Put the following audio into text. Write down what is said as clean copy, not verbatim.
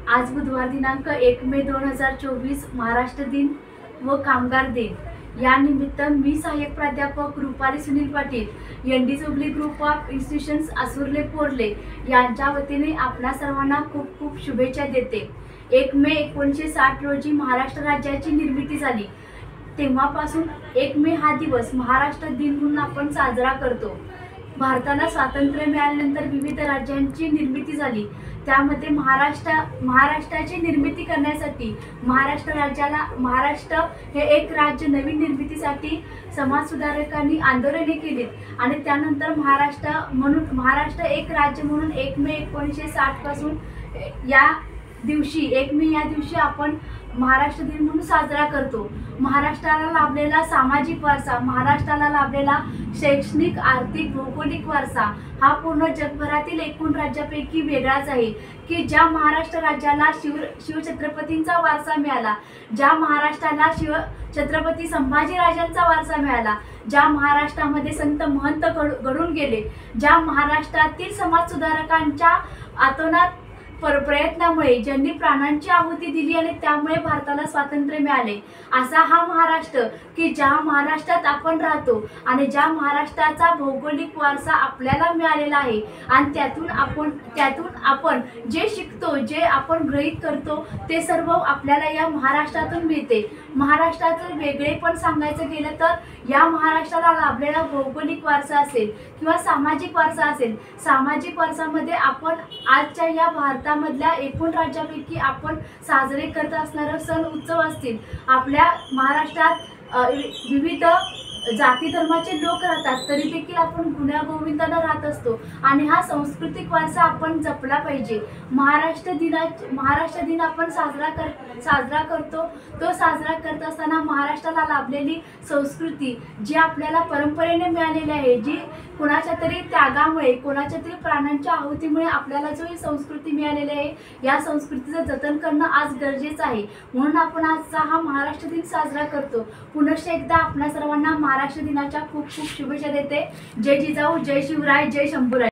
आज बुधवार दिनांक 1 मे 2024 महाराष्ट्र दिन व कामगार दिन या निमित्त मी सहाय्यक प्राध्यापक Rupali Sunil Patil ND Chougule group of institutions Asurle Porle यांच्या वतीने आपल्या सर्वांना खूप खूप शुभेच्छा देते। 1 मे 1960 रोजी महाराष्ट्र राज्याची निर्मिती झाली। तेव्हापासून 1 मे हा दिवस महाराष्ट्र दिन म्हणून आपण साजरा करतो। भारताला स्वातंत्र्य मिळाल्यानंतर विविध राज्यांची निर्मिती झाली। त्यामध्ये महाराष्ट्राची निर्मिती करण्यासाठी महाराष्ट्र हे एक राज्य नवीन निर्मितीसाठी समाजसुधारकांनी आंदोलने केली आणि त्यानंतर महाराष्ट्र एक राज्य म्हणून 1 मे 1960 पासून या दिवशी आपण महाराष्ट्र दिन म्हणून साजरा करतो। महाराष्ट्राला लाभलेला सामाजिक वारसा, महाराष्ट्राला लाभलेला शैक्षणिक, आर्थिक, भौगोलिक वारसा हा पूर्ण जगभरातील एकूण राज्यापैकी वेगळाच आहे की ज्या महाराष्ट्र राज्याला शिवछत्रपतींचा वारसा मिळाला, ज्या महाराष्ट्राला छत्रपती संभाजीराजांचा वारसा मिळाला, ज्या महाराष्ट्रामध्ये संत महंत घडून गेले, ज्या महाराष्ट्रातील समाजसुधारकांच्या आतोनात प्रयत्नामुळे ज्यांनी प्राणांची आहुती दिली आणि त्यामुळे भारताला स्वातंत्र्य मिळाले, असा हा महाराष्ट्र की ज्या महाराष्ट्रात आपण राहतो आणि ज्या महाराष्ट्राचा भौगोलिक वारसा आपल्याला मिळालेला आहे आणि त्यातून आपण जे शिकतो, जे आपण ग्रहित करतो ते सर्व आपल्याला या महाराष्ट्रातून मिळते। महाराष्ट्राचं वेगळेपण सांगायचं गेलं तर या महाराष्ट्राला लाभलेला भौगोलिक वारसा असेल किंवा सामाजिक वारसा असेल, सामाजिक वारसामध्ये आपण आजच्या या भारतामधल्या एकूण राज्यापैकी आपण साजरे करत असणारे सण उत्सव असतील। आपल्या महाराष्ट्रात विविध जाती धर्माचे लोक राहतात, तरी देखील आपण गुण्यागोविंदाने राहत असतो आणि हा सांस्कृतिक वारसा आपण जपला पाहिजे। महाराष्ट्र दिन आपण साजरा करतो। तो साजरा करत असताना महाराष्ट्राला लाभलेली संस्कृती जी आपल्याला परंपरेने मिळालेली आहे, जी कोणाच्या तरी त्यागामुळे, कोणाच्या तरी प्राणांच्या आहुतीमुळे आपल्याला जो ही संस्कृती मिळालेली आहे, या संस्कृतीचं जतन करणं आज गरजेचं आहे। म्हणून आपण आजचा हा महाराष्ट्र दिन साजरा करतो। पुनश्च एकदा आपल्या सर्वांना महाराष्ट्र दिनाच्या खूप खूप शुभेच्छा देते। जय जिजाऊ, जय शिवराय, जय शंभूराय।